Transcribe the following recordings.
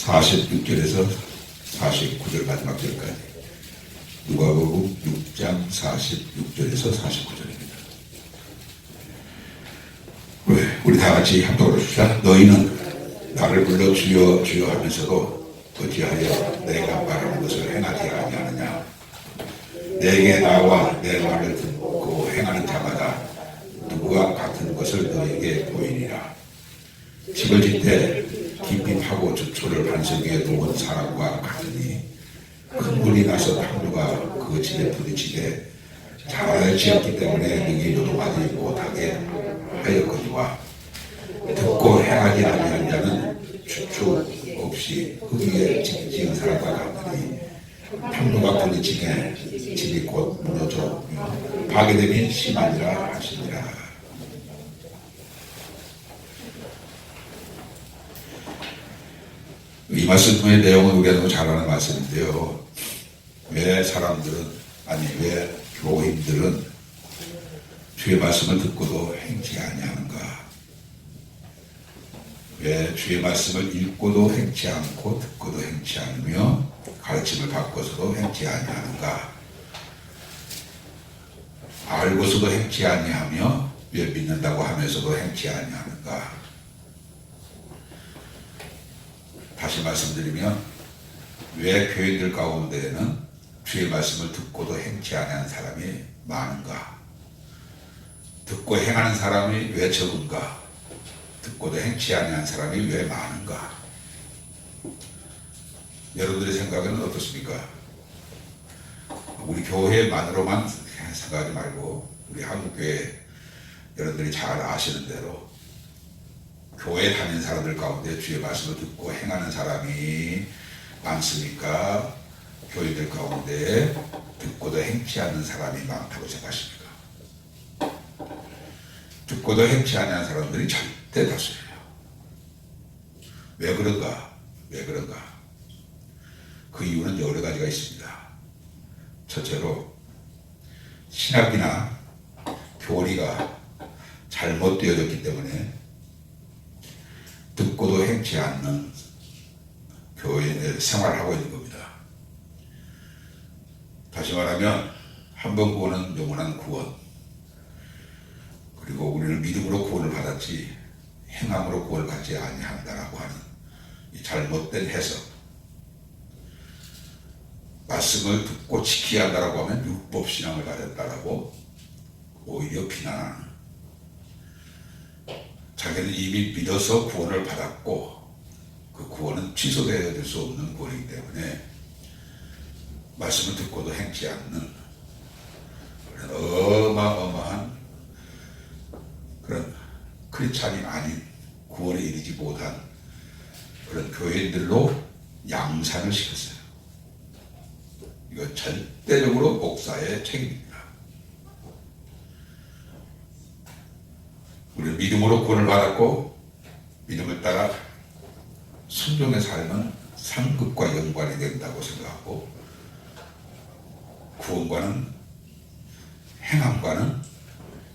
46절에서 49절 마지막 절까지 누가복음 6장 46절에서 49절입니다. 우리 다 같이 합독을 합시다. 너희는 나를 불러 주여 주여 하면서도 어찌하여 내가 말하는 것을 행하지 아니하느냐. 내게 나와 내 말을 듣고 행하는 자마다 누구와 같은 것을 너에게 보이리라. 집을 짓되 깊이 파고 주초를 반석 위에 놓은 사람과 같으니 큰 물이 나서 파도가 그 집에 부딪히되 잘 지었기 때문에 능히 요동하지 못하게 하였거니와 듣고 행하지 아니한 자는 주초 없이 흙 위에 지은 사람과 같으니 파도가 부딪히게 집이 곧 무너져 파괴됨이 심하니라 하시니라. 이 말씀의 내용은 우리가 너무 잘 아는 말씀인데요. 왜 사람들은, 왜 교인들은 주의 말씀을 듣고도 행치 아니하는가? 왜 주의 말씀을 읽고도 행치 않고 듣고도 행치 않으며 가르침을 받고서도 행치 아니하는가? 알고서도 행치 아니하며 왜 믿는다고 하면서도 행치 아니하는가? 다시 말씀드리면 왜 교인들 가운데에는 주의 말씀을 듣고도 행치 아니하는 사람이 많은가? 듣고 행하는 사람이 왜 적은가? 듣고도 행치 아니하는 사람이 왜 많은가? 여러분들의 생각은 어떻습니까? 우리 교회만으로만 생각하지 말고 우리 한국교회 여러분들이 잘 아시는 대로 교회 다니는 사람들 가운데 주의 말씀을 듣고 행하는 사람이 많습니까? 교인들 가운데 듣고도 행치 않는 사람이 많다고 생각하십니까? 듣고도 행치 않는 사람들이 절대 다수예요. 왜 그런가? 그 이유는 여러 가지가 있습니다. 첫째로 신학이나 교리가 잘못되어졌기 때문에 듣고도 행치 않는 교회에 생활을 하고 있는 겁니다. 다시 말하면 한 번 구원은 영원한 구원, 그리고 우리는 믿음으로 구원을 받았지 행함으로 구원을 받지 아니한다라고 하는 이 잘못된 해석, 말씀을 듣고 지켜야 한다라고 하면 율법신앙을 가졌다라고 오히려 비난하는, 자기는 이미 믿어서 구원을 받았고 그 구원은 취소되어야 될 수 없는 구원이기 때문에 말씀을 듣고도 행치 않는 그런 어마어마한 그런 크리스찬이 아닌, 구원에 이르지 못한 그런 교인들로 양산을 시켰어요. 이거 절대적으로 목사의 책임입니다. 우리는 믿음으로 구원을 받았고 믿음을 따라 순종의 삶은 상급과 연관이 된다고 생각하고 구원과는, 행함과는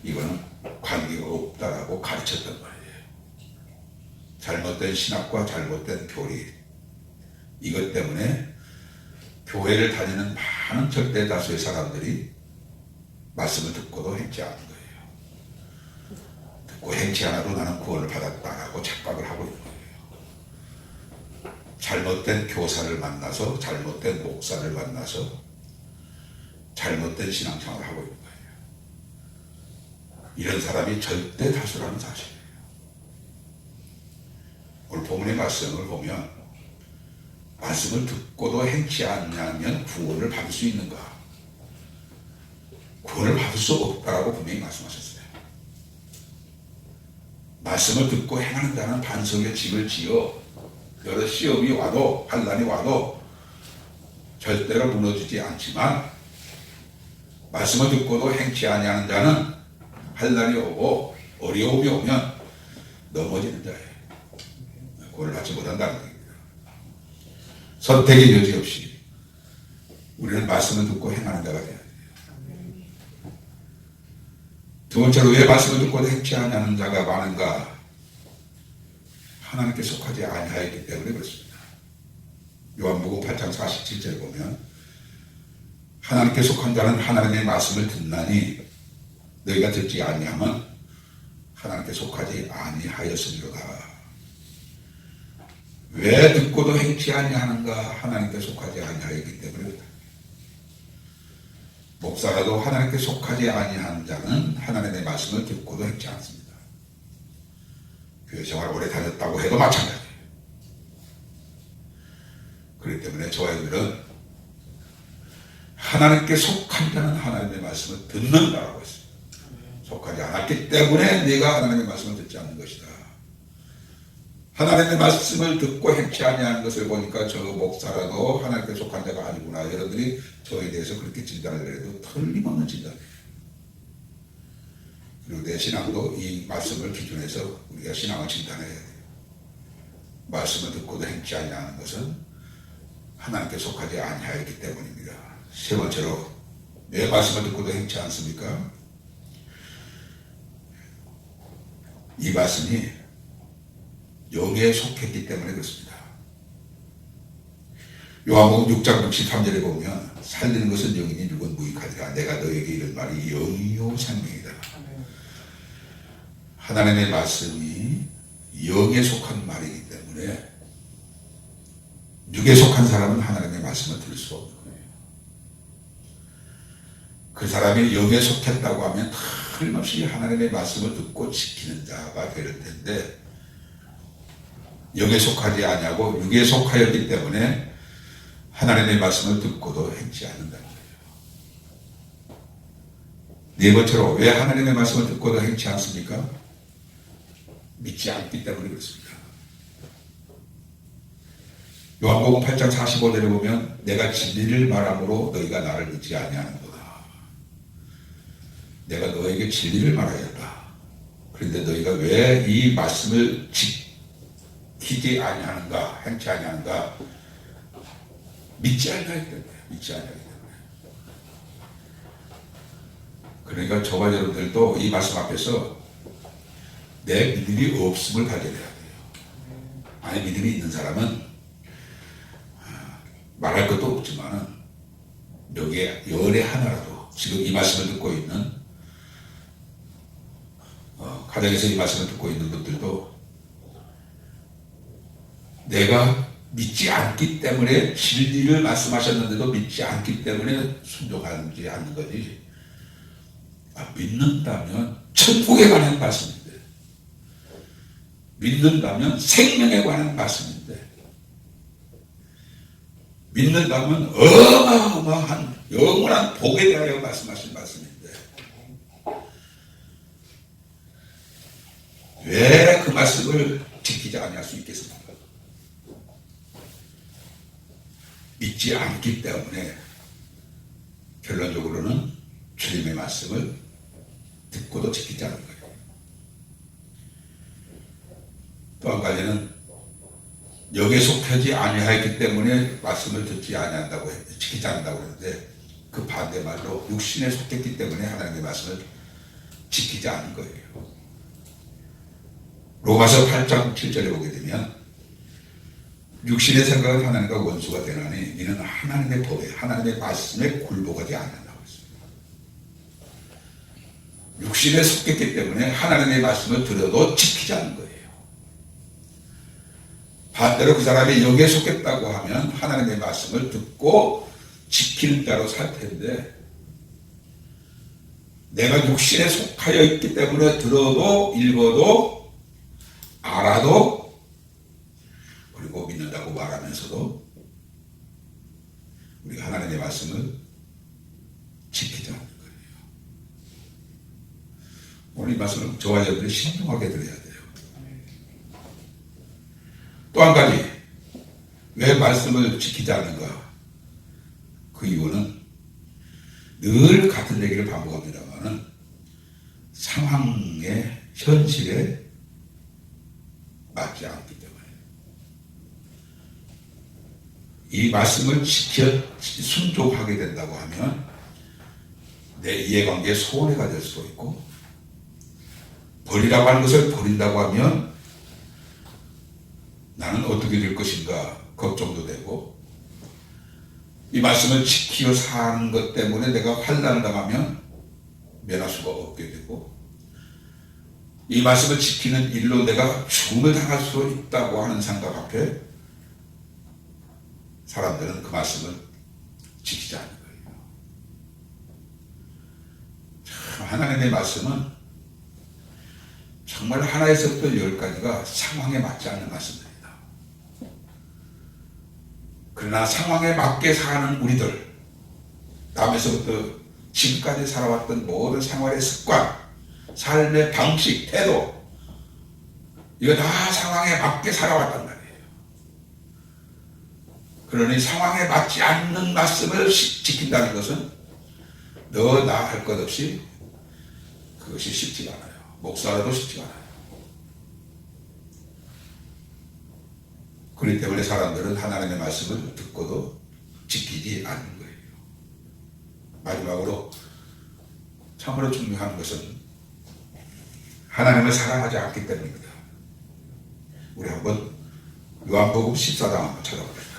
이거는 관계가 없다라고 가르쳤단 말이에요. 잘못된 신학과 잘못된 교리, 이것 때문에 교회를 다니는 많은 절대 다수의 사람들이 말씀을 듣고도 행치 않는 거예요. 듣고 행치 않아도 나는 구원을 받았다라고 착각을 하고 있는 거예요. 잘못된 교사를 만나서, 잘못된 목사를 만나서 잘못된 신앙생활을 하고 있는 거예요. 이런 사람이 절대 다수라는 사실이에요. 오늘 본문의 말씀을 보면 말씀을 듣고도 행치 않냐면 구원을 받을 수 있는가? 구원을 받을 수 없다라고 분명히 말씀하셨어요. 말씀을 듣고 행하는 자는 반석에 집을 지어 여러 시험이 와도, 환난이 와도 절대로 무너지지 않지만, 말씀을 듣고도 행치 아니하는 자는 환난이 오고 어려움이 오면 넘어지는 자예요. 구원을 받지 못한다는 얘기입니다. 선택의 여지 없이 우리는 말씀을 듣고 행하는 자가 되어야 돼요. 두 번째로 왜 말씀을 듣고도 행치 아니하는 자가 많은가? 하나님께 속하지 아니하였기 때문에 그렇습니다. 요한복음 8장 47절 보면 하나님께 속한 자는 하나님의 말씀을 듣나니 너희가 듣지 아니하면 하나님께 속하지 아니하였으리로다. 왜 듣고도 행치 아니하는가? 하나님께 속하지 아니하였기 때문입니다. 목사라도 하나님께 속하지 아니하는 자는 하나님의 말씀을 듣고도 행치 않습니다. 교회 생활 오래 다녔다고 해도 마찬가지예요. 그렇기 때문에 저와 여러분은 하나님께 속한 자는 하나님의 말씀을 듣는다라고 했습니다. 속하지 않았기 때문에 네가 하나님의 말씀을 듣지 않는 것이다. 하나님의 말씀을 듣고 행치 아니하는 것을 보니까 저 목사라도 하나님께 속한 자가 아니구나. 여러분들이 저에 대해서 그렇게 진단을 해도 틀림없는 진단이에요. 그리고 내 신앙도 이 말씀을 기준해서 우리가 신앙을 진단해야 돼요. 말씀을 듣고도 행치 아니하는 것은 하나님께 속하지 아니하였기 때문입니다. 세 번째로 왜 말씀을 듣고도 행치 않습니까? 이 말씀이 영에 속했기 때문에 그렇습니다. 요한복음 6장 63절에 보면 살리는 것은 영이니 육은 무익하리라. 내가 너에게 이른 말이 영이요 생명이다. 하나님의 말씀이 영에 속한 말이기 때문에 육에 속한 사람은 하나님의 말씀을 들을 수 없는 거예요. 그 사람이 영에 속했다고 하면 틀림없이 하나님의 말씀을 듣고 지키는 자가 될 텐데 영에 속하지 아니하고 육에 속하였기 때문에 하나님의 말씀을 듣고도 행치 않는다는 거예요. 네 번째로 왜 하나님의 말씀을 듣고도 행치 않습니까? 믿지 않기 때문에 그렇습니다. 요한복음 8장 45절에 보면 내가 진리를 말함으로 너희가 나를 믿지 아니하는도다. 내가 너에게 진리를 말하였다. 그런데 너희가 왜 이 말씀을 지키지 아니하는가, 행치 아니하는가? 믿지 아니하기 때문에. 믿지 아니하기 때문에. 그러니까 저와 여러분들도 이 말씀 앞에서 내 믿음이 없음을 발견해야 돼요. 안에 믿음이 있는 사람은 말할 것도 없지만 여기에 열의 하나라도 지금 이 말씀을 듣고 있는 가정에서 이 말씀을 듣고 있는 분들도 내가 믿지 않기 때문에 진리를 말씀하셨는데도 믿지 않기 때문에 순종하지 않는 거지. 믿는다면 천국에 관한 말씀인데, 믿는다면 생명에 관한 말씀인데, 믿는다면 어마어마한 영원한 복에 대하여 말씀하신 말씀인데 왜 그 말씀을 지키지 아니할 수 있겠습니까? 믿지 않기 때문에 결론적으로는 주님의 말씀을 듣고도 지키지 않는 거예요. 또 한 가지는 영에 속하지 아니하였기 때문에 말씀을 듣지 아니한다고 지키지 않는다고 했는데 그 반대말로 육신에 속했기 때문에 하나님의 말씀을 지키지 않는 거예요. 로마서 8장 7절에 보게 되면 육신의 생각은 하나님과 원수가 되나니 이는 하나님의 법에 하나님의 말씀에 굴복하지 않는다고 했습니다. 육신에 속했기 때문에 하나님의 말씀을 들어도 지키지 않는 거예요. 반대로 그 사람이 영에 속했다고 하면 하나님의 말씀을 듣고 지키는 자로 살 텐데 내가 육신에 속하여 있기 때문에 들어도 읽어도 알아도 그리고 믿는다고 말하면서도 우리가 하나님의 말씀을 지키지 않는 거예요. 오늘 이 말씀을 저와 여러분이 신중하게 들어야 돼요. 또 한 가지 왜 말씀을 지키지 않는가? 그 이유는 늘 같은 얘기를 반복합니다만 상황의 현실에 맞지 않기 때문에 이 말씀을 지켜 순종하게 된다고 하면 내 이해관계에 소홀해가 될 수도 있고 버리라고 하는 것을 버린다고 하면 나는 어떻게 될 것인가 걱정도 되고 이 말씀을 지키어 사는 것 때문에 내가 환난을 당하면 면할 수가 없게 되고, 이 말씀을 지키는 일로 내가 죽음을 당할 수 있다고 하는 생각 앞에 사람들은 그 말씀을 지키지 않는 거예요. 참, 하나님의 말씀은 정말 하나에서부터 열까지가 상황에 맞지 않는 말씀들입니다. 그러나 상황에 맞게 사는 우리들, 남에서부터 지금까지 살아왔던 모든 생활의 습관, 삶의 방식, 태도, 이거 다 상황에 맞게 살아왔단 말이에요. 그러니 상황에 맞지 않는 말씀을 지킨다는 것은 너 나 할 것 없이 그것이 쉽지가 않아요. 목사라도 쉽지가 않아요. 그렇기 때문에 사람들은 하나님의 말씀을 듣고도 지키지 않는 거예요. 마지막으로 참으로 중요한 것은 하나님을 사랑하지 않기 때문입니다. 우리 한번 요한복음 14장 한번 찾아봅시다.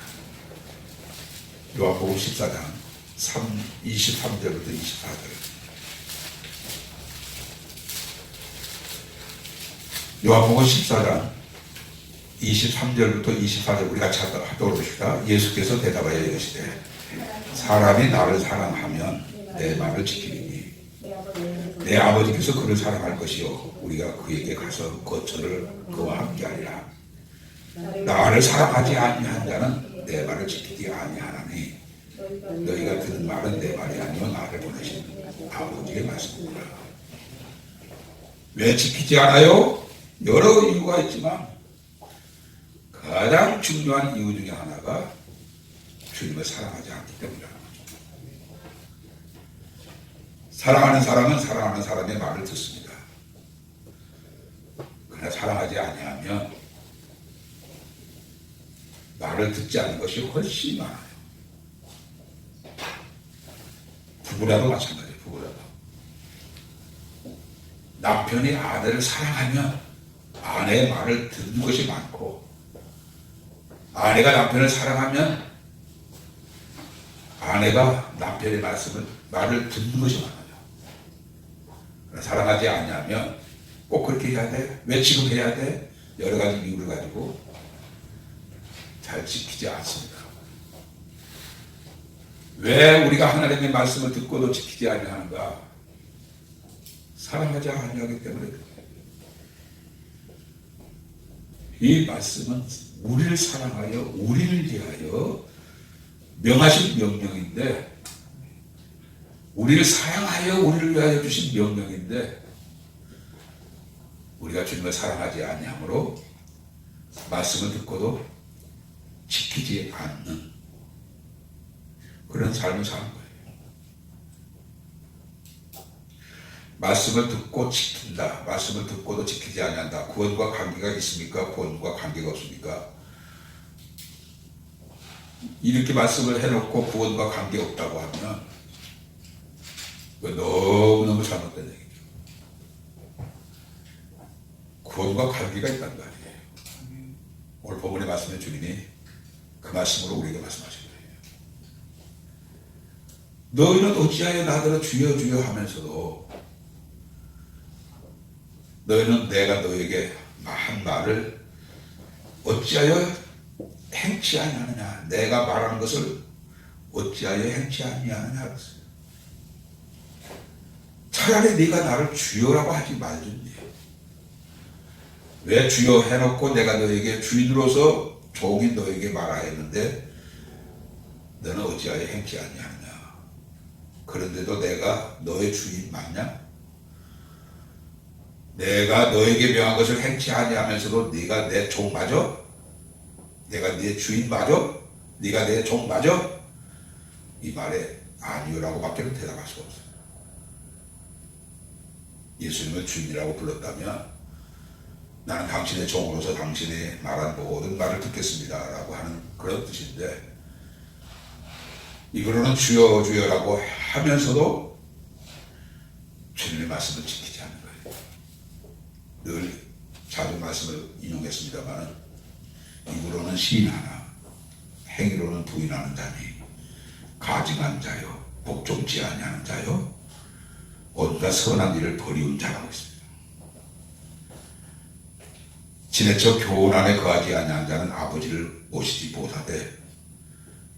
요한복음 14장 23절부터 24절. 요한복음 14장 23절부터 24절 우리 같이 하도록 합시다. 예수께서 대답하여 이르시되 사람이 나를 사랑하면 내 말을 지키리니 내 아버지께서 그를 사랑할 것이요 우리가 그에게 가서 거처를 그와 함께하리라. 나를 사랑하지 아니한 자는 내 말을 지키지 아니하나니 너희가 듣는 말은 내 말이 아니요 나를 보내신 아버지의 말씀이라. 왜 지키지 않아요? 여러 이유가 있지만 가장 중요한 이유 중에 하나가 주님을 사랑하지 않기 때문이라는 거죠. 사랑하는 사람은 사랑하는 사람의 말을 듣습니다. 그러나 사랑하지 아니하면 말을 듣지 않는 것이 훨씬 많아요. 부부라도 마찬가지예요. 부부라도 남편이 아내를 사랑하면 아내의 말을 듣는 것이 많고, 아내가 남편을 사랑하면 아내가 남편의 말을 듣는 것이 많아요. 사랑하지 않냐면 꼭 그렇게 해야 돼? 왜 지금 해야 돼? 여러 가지 이유를 가지고 잘 지키지 않습니다. 왜 우리가 하나님의 말씀을 듣고도 지키지 아니하는가? 사랑하지 아니하기 때문에 그래요. 이 말씀은 우리를 사랑하여 우리를 위하여 명하신 명령인데, 우리를 사랑하여 우리를 위하여 주신 명령인데 우리가 주님을 사랑하지 아니하므로 말씀을 듣고도 지키지 않는 그런 삶을 사는 거예요. 말씀을 듣고 지킨다. 말씀을 듣고도 지키지 아니한다. 구원과 관계가 있습니까? 구원과 관계가 없습니까? 이렇게 말씀을 해놓고 구원과 관계 없다고 하면 너무너무 잘못된 얘기죠. 구원과 관계가 있다는 거 아니에요. 오늘 본문의 말씀에 주님이 그 말씀으로 우리에게 말씀하신 거예요. 너희는 어찌하여 나더러 주여 주여 하면서도 너희는 내가 너에게 한 말을 어찌하여 행치 아니하느냐. 내가 말한 것을 어찌하여 행치 아니하느냐 그랬어요. 차라리 네가 나를 주여라고 하지 말든지. 왜 주여 해놓고 내가 너에게 주인으로서 종인 너에게 말하였는데 너는 어찌하여 행치 아니하느냐. 그런데도 내가 너의 주인 맞냐? 내가 너에게 명한 것을 행치 아니하면서도 네가 내 종 맞아? 내가 네 주인 맞아? 네가 내 종 맞아? 이 말에 아니요라고 밖에는 대답할 수가 없어요. 예수님을 주인이라고 불렀다면 나는 당신의 종으로서 당신의 말한 모든 말을 듣겠습니다 라고 하는 그런 뜻인데, 이거로는 주여 주여라고 하면서도 주님의 말씀을 지키지 않는 거예요. 늘 자주 말씀을 인용했습니다만, 입으로는 시인하나 행위로는 부인하는 자니 가증한 자요 복종치 아니하는 자요 온갖 선한 일을 버리운 자라고 있습니다. 지내쳐 교훈 안에 거하지 아니하는 자는 아버지를 모시지 못하되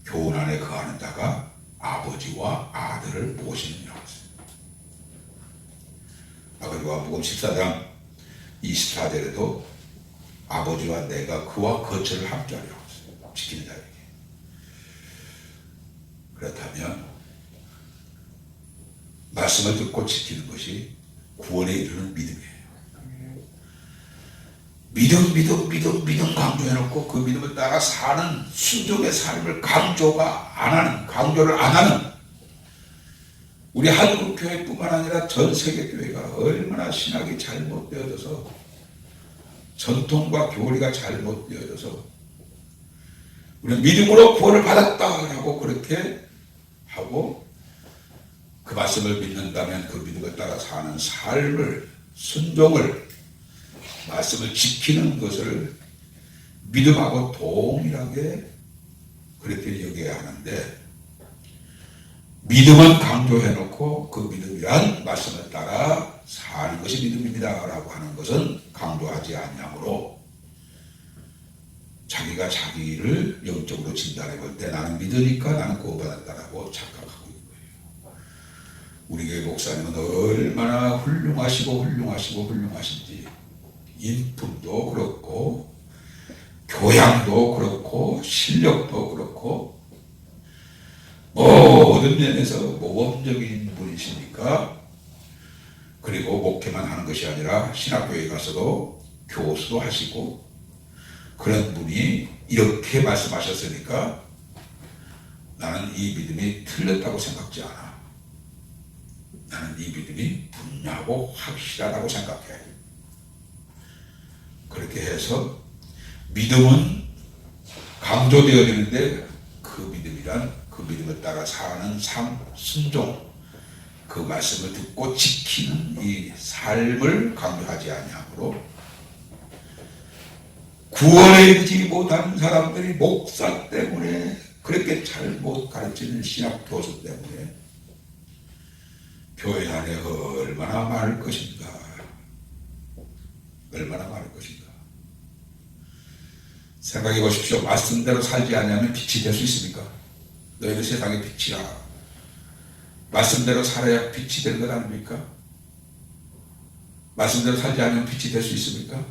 교훈 안에 거하는 자가 아버지와 아들을 모시느니라 했습니다. 마가복음 14장 24절에도 아버지와 내가 그와 거처를 함께하리라고 했습니다. 지키는 자에게. 그렇다면 말씀을 듣고 지키는 것이 구원에 이르는 믿음이에요. 믿음 강조해놓고 그 믿음을 따라 사는 순종의 삶을 강조를 안 하는 우리 한국교회뿐만 아니라 전 세계 교회가 얼마나 신학이 잘못되어져서 전통과 교리가 잘못되어져서 우리는 믿음으로 구원을 받았다라고 그렇게 하고 그 말씀을 믿는다면 그 믿음을 따라 사는 삶을 순종을 말씀을 지키는 것을 믿음하고 동일하게 그렇게 여겨야 하는데 믿음은 강조해놓고 그 믿음이란 말씀을 따라 사는 것이 믿음입니다 라고 하는 것은 강조하지 않냐므로 자기가 자기를 영적으로 진단해 볼 때 나는 믿으니까 나는 구원받았다라고 착각하고 있는 거예요. 우리 교회 목사님은 얼마나 훌륭하신지 인품도 그렇고 교양도 그렇고 실력도 그렇고 모든 면에서 모범적인 분이시니까 그리고 목회만 하는 것이 아니라 신학교에 가서도 교수도 하시고 그런 분이 이렇게 말씀하셨으니까 나는 이 믿음이 틀렸다고 생각지 않아. 나는 이 믿음이 분명하고 확실하다고 생각해. 그렇게 해서 믿음은 강조되어지는데 그 믿음이란 그 믿음을 따라 사는 삶, 순종, 그 말씀을 듣고 지키는 이 삶을 강조하지 아니하므로 구원에 이르지 못하는 사람들이 목사 때문에 그렇게 잘못 가르치는 신학 교수 때문에 교회 안에 얼마나 많을 것인가. 얼마나 많을 것인가. 생각해 보십시오. 말씀대로 살지 않으면 빛이 될 수 있습니까? 너희는 세상의 빛이라. 말씀대로 살아야 빛이 되는 것 아닙니까? 말씀대로 살지 않으면 빛이 될 수 있습니까?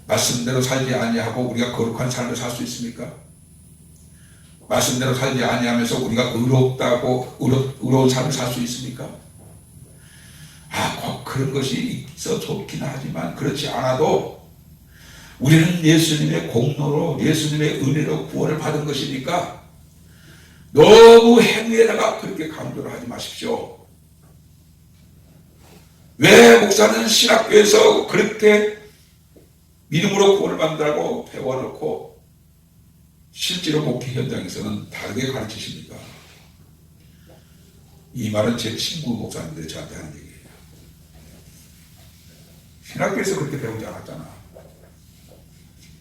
말씀대로 살지 아니하고 우리가 거룩한 삶을 살 수 있습니까? 말씀대로 살지 아니하면서 우리가 의로운 삶을 살 수 있습니까? 꼭 그런 것이 있어 좋긴 하지만 그렇지 않아도 우리는 예수님의 공로로 예수님의 은혜로 구원을 받은 것이니까 너무 행위에다가 그렇게 강조를 하지 마십시오. 왜 목사는 신학교에서 그렇게 믿음으로 구원을 받는다고 배워놓고 실제로 목회 현장에서는 다르게 가르치십니까? 이 말은 제 친구 목사님들이 저한테 하는 얘기예요. 신학교에서 그렇게 배우지 않았잖아.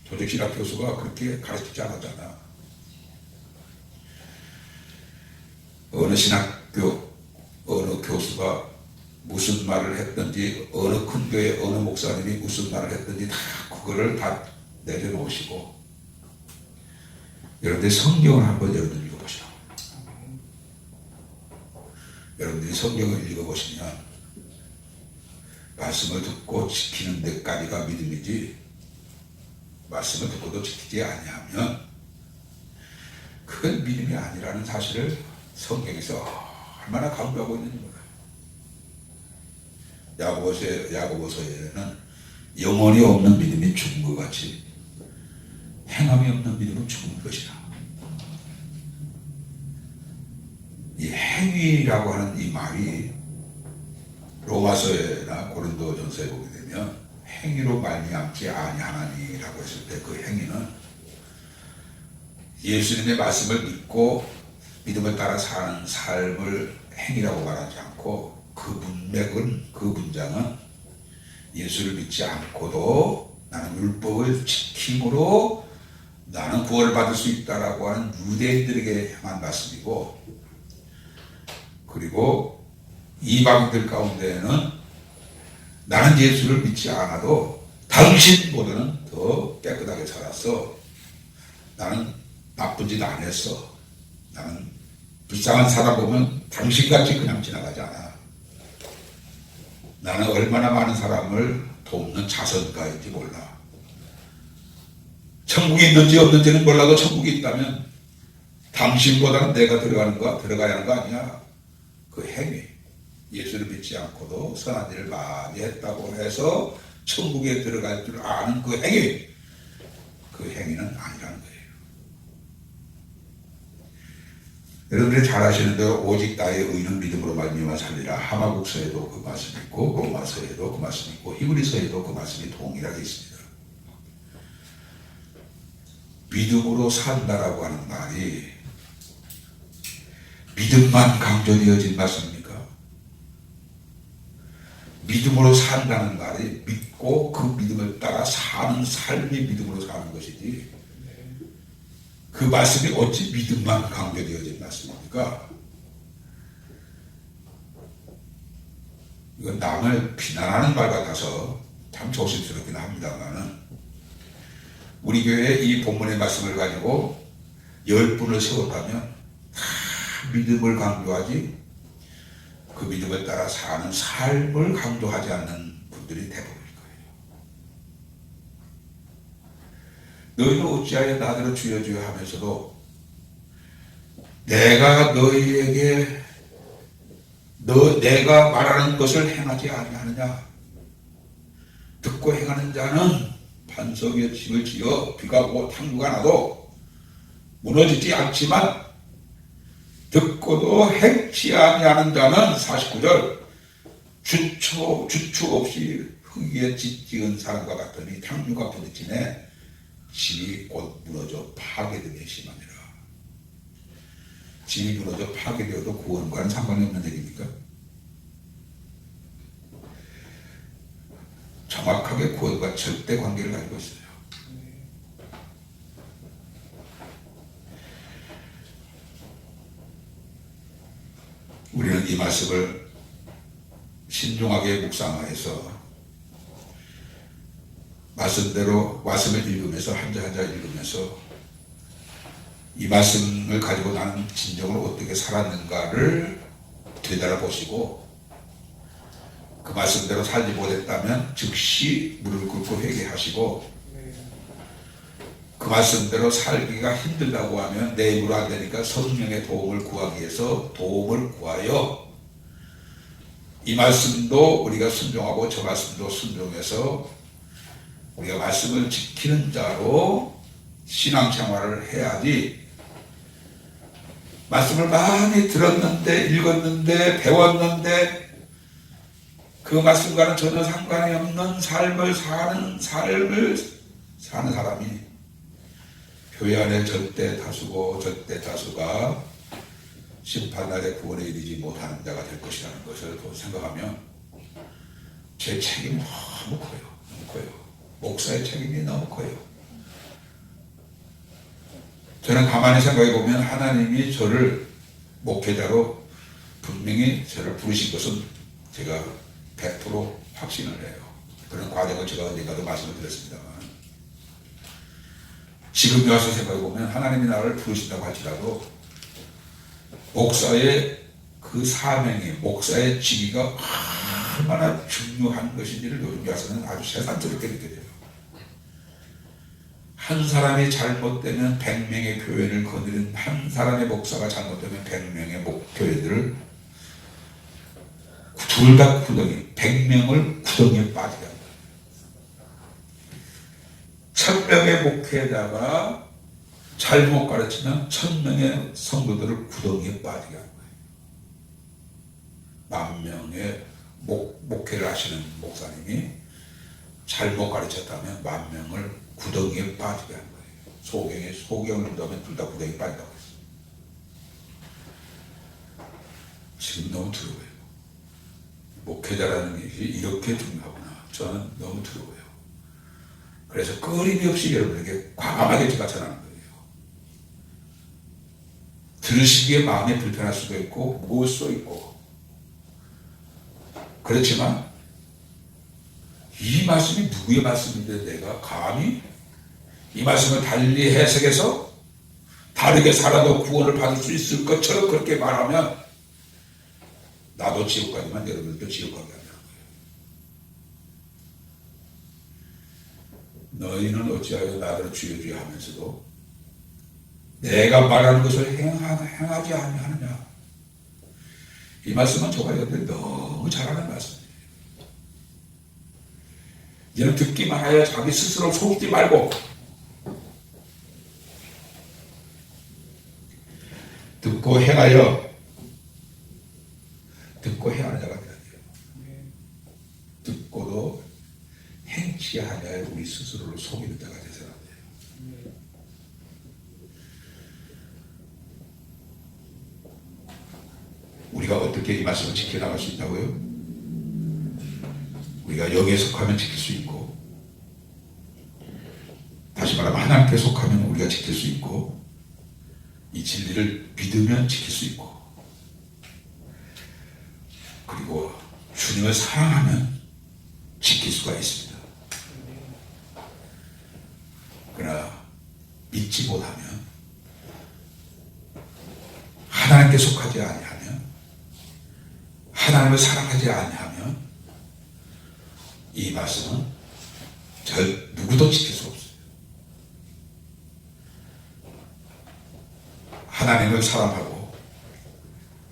조직 신학 교수가 그렇게 가르치지 않았잖아. 어느 신학교, 어느 교수가 무슨 말을 했든지, 어느 큰 교회, 어느 목사님이 무슨 말을 했든지 다 그거를 다 내려놓으시고, 여러분들이 성경을 한번 여러분들 읽어보시오. 여러분들이 성경을 읽어보시면 말씀을 듣고 지키는 데까지가 믿음이지 말씀을 듣고도 지키지 아니하면 그건 믿음이 아니라는 사실을 성경에서 얼마나 강조하고 있는지 몰라요. 야고보서에는 영혼이 없는 믿음이 죽은 것 같이 행함이 없는 믿음은 죽은 것이라. 이 행위라고 하는 이 말이 로마서나 고린도전서에 보게 되면 행위로 말미암지 아니하나니라고 했을 때 그 행위는 예수님의 말씀을 믿고 믿음을 따라 사는 삶을 행위라고 말하지 않고 그 문맥은, 그 문장은 예수를 믿지 않고도 나는 율법을 지킴으로 나는 구원을 받을 수 있다라고 하는 유대인들에게 향한 말씀이고, 그리고 이방인들 가운데에는 나는 예수를 믿지 않아도 당신보다는 더 깨끗하게 살았어. 나는 나쁜 짓 안 했어. 나는 불쌍한 사람 보면 당신같이 그냥 지나가지 않아. 나는 얼마나 많은 사람을 돕는 자선가인지 몰라. 천국이 있는지 없는지는 몰라도 천국이 있다면 당신보다는 내가 들어가야 하는 거 아니야. 그 행위, 예수를 믿지 않고도 선한 일을 많이 했다고 해서 천국에 들어갈 줄 아는 그 행위, 그 행위는 아니라는 거예요. 여러분들이 잘 아시는 대로 오직 나의 의는 믿음으로 말미암아 살리라. 하바국서에도 그 말씀이 있고, 로마서에도 그 말씀이 있고, 히브리서에도 그 말씀이 동일하게 있습니다. 믿음으로 산다라고 하는 말이 믿음만 강조되어진 말씀입니까? 믿음으로 산다는 말이 믿고 그 믿음을 따라 사는 삶이 믿음으로 사는 것이지, 그 말씀이 어찌 믿음만 강조되어진 말씀입니까? 이건 남을 비난하는 말 같아서 참 조심스럽긴 합니다만은, 우리 교회에 이 본문의 말씀을 가지고 10분을 세웠다면 다 믿음을 강조하지, 그 믿음을 따라 사는 삶을 강조하지 않는 분들이 대부분일 거예요. 너희는 어찌하여 나더러 주여 주여 하면서도 내가 너희에게 내가 말하는 것을 행하지 아니하느냐. 듣고 행하는 자는 반석 위에 집을 지어 비가 오고 탕구가 나도 무너지지 않지만, 듣고도 행치 아니하는 자는 49절 주추 없이 흙 위에 짓지은 사람과 같으니 탕류가 부딪히네 집이 곧 무너져 파괴됨이 심하니라. 집이 무너져 파괴되어도 구원과는 상관이 없는 얘기입니까? 정확하게 구원과 절대 관계를 가지고 있어요. 우리는 이 말씀을 신중하게 묵상하여서 말씀대로 말씀을 읽으면서 한자 한자 읽으면서 이 말씀을 가지고 나는 진정으로 어떻게 살았는가를 되돌아보시고, 그 말씀대로 살지 못했다면 즉시 무릎 꿇고 회개하시고, 그 말씀대로 살기가 힘들다고 하면 내 입으로 안 되니까 성령의 도움을 구하기 위해서 도움을 구하여, 이 말씀도 우리가 순종하고 저 말씀도 순종해서 우리가 말씀을 지키는 자로 신앙생활을 해야지, 말씀을 많이 들었는데 읽었는데 배웠는데 그 말씀과는 전혀 상관이 없는 삶을 사는 사람이 교회 안에 절대 다수고 절대 다수가 심판날에 구원에 이르지 못하는 자가 될 것이라는 것을 생각하면 제 책임이 너무 커요. 목사의 책임이 너무 커요. 저는 가만히 생각해 보면 하나님이 저를 목회자로 분명히 저를 부르신 것은 제가 100% 확신을 해요. 그런 과정을 제가 어디가도 말씀을 드렸습니다만, 지금 와서 생각해 보면 하나님이 나를 부르신다고 할지라도 목사의 그 사명이, 목사의 직위가 얼마나 중요한 것인지를 요즘 와서는 아주 새삼스럽게 느껴져요. 한 사람이 잘못되면 100명의 교회를 거느린, 한 사람의 목사가 잘못되면 100명의 교회들을 둘 다 구덩이, 100명을 구덩이에 빠지게 합니다. 1000명의 목회자가 잘못 가르치면 1000명의 성도들을 구덩이에 빠지게 하는 거예요. 10,000명의 목회를 하시는 목사님이 잘못 가르쳤다면 10,000명을 구덩이에 빠지게 하는 거예요. 소경을 넣으면 둘 다 구덩이에 빠진다고 했어요. 지금 너무 두려워요. 목회자라는 것이 이렇게 중요하구나. 저는 너무 두려워요. 그래서 끊임이 없이 여러분에게 과감하게 제가 전하는 거예요. 들으시기에 마음이 불편할 수도 있고 무거울 수도 있고, 그렇지만 이 말씀이 누구의 말씀인데 내가 감히 이 말씀을 달리 해석해서 다르게 살아도 구원을 받을 수 있을 것처럼 그렇게 말하면 나도 지옥 가지만 여러분들도 지옥 가게 한다는 거예요. 너희는 어찌하여 나를 주여 주여 하면서도 내가 말하는 것을 행하지 아니하느냐. 이 말씀은 저가 여러분들 너무 잘하는 말씀이에요. 이제는 듣기만 하여 자기 스스로 속지 말고 듣고 행하여, 듣고 행하는 자가 되어야 돼요. 듣고도 행치 아니하여 우리 스스로를 속이는 자가 되어야 돼요. 우리가 어떻게 이 말씀을 지켜나갈 수 있다고요? 우리가 영에 속하면 지킬 수 있고, 다시 말하면 하나님께 속하면 우리가 지킬 수 있고, 이 진리를 믿으면 지킬 수 있고, 그리고 주님을 사랑하면 지킬 수가 있습니다. 그러나 믿지 못하면, 하나님께 속하지 아니하면, 하나님을 사랑하지 아니하면 이 말씀은 누구도 지킬 수 없어요. 하나님을 사랑하고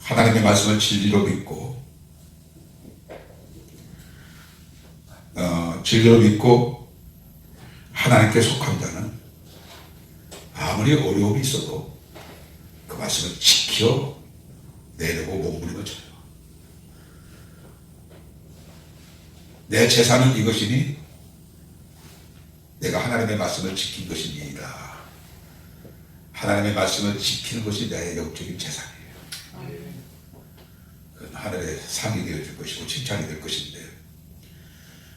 하나님의 말씀을 진리로 믿고 진리로 믿고 하나님께 속한 자는 아무리 어려움이 있어도 그 말씀을 지켜 내려고 몸부림을 쳐요. 내 재산은 이것이니 내가 하나님의 말씀을 지킨 것이니이다. 하나님의 말씀을 지키는 것이 나의 영적인 재산이에요. 그건 하늘의 상이 되어줄 것이고 칭찬이 될 것인데,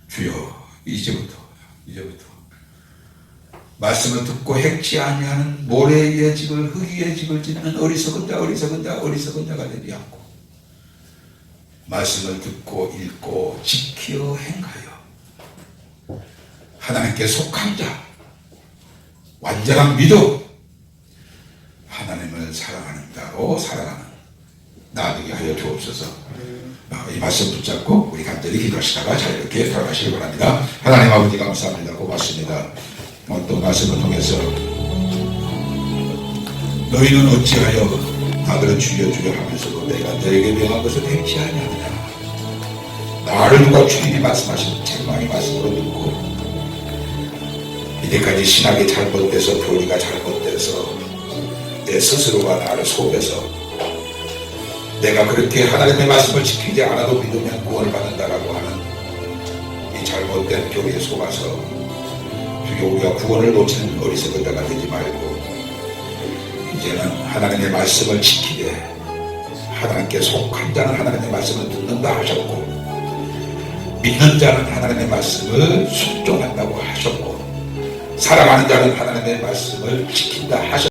주여 이제부터 말씀을 듣고 행치 아니하는 모래 위에 집을, 흙 위에 집을 짓는 어리석은 자가 되지 않고 말씀을 듣고 읽고 지켜 행하여 하나님께 속한 자, 완전한 믿음, 하나님을 사랑하는 자로 살아가는 나 되게 하여 주옵소서. 이 말씀 붙잡고 우리 간절히 기도하시다가 자유롭게 돌아가시기 바랍니다. 하나님 아버지 감사합니다. 고맙습니다. 또 말씀을 통해서 너희는 어찌하여 나들은 주여 주여 하면서도 내가 너에게 명한 것을 행치 아니하느냐. 나를 누가 주님이 말씀하신 책망의 말씀으로 믿고 이제까지 신학이 잘못돼서 교리가 잘못돼서 내 스스로가 나를 속여서 내가 그렇게 하나님의 말씀을 지키지 않아도 믿으면 구원을 받는다라고 하는 이 잘못된 교리에 속아서 주여 우리가 구원을 놓치는 어리석은 자가 되지 말고 이제는 하나님의 말씀을 지키되 하나님께 속한 자는 하나님의 말씀을 듣는다 하셨고 믿는 자는 하나님의 말씀을 순종한다고 하셨고 사랑하는 자는 하나님의 말씀을 지킨다 하셨고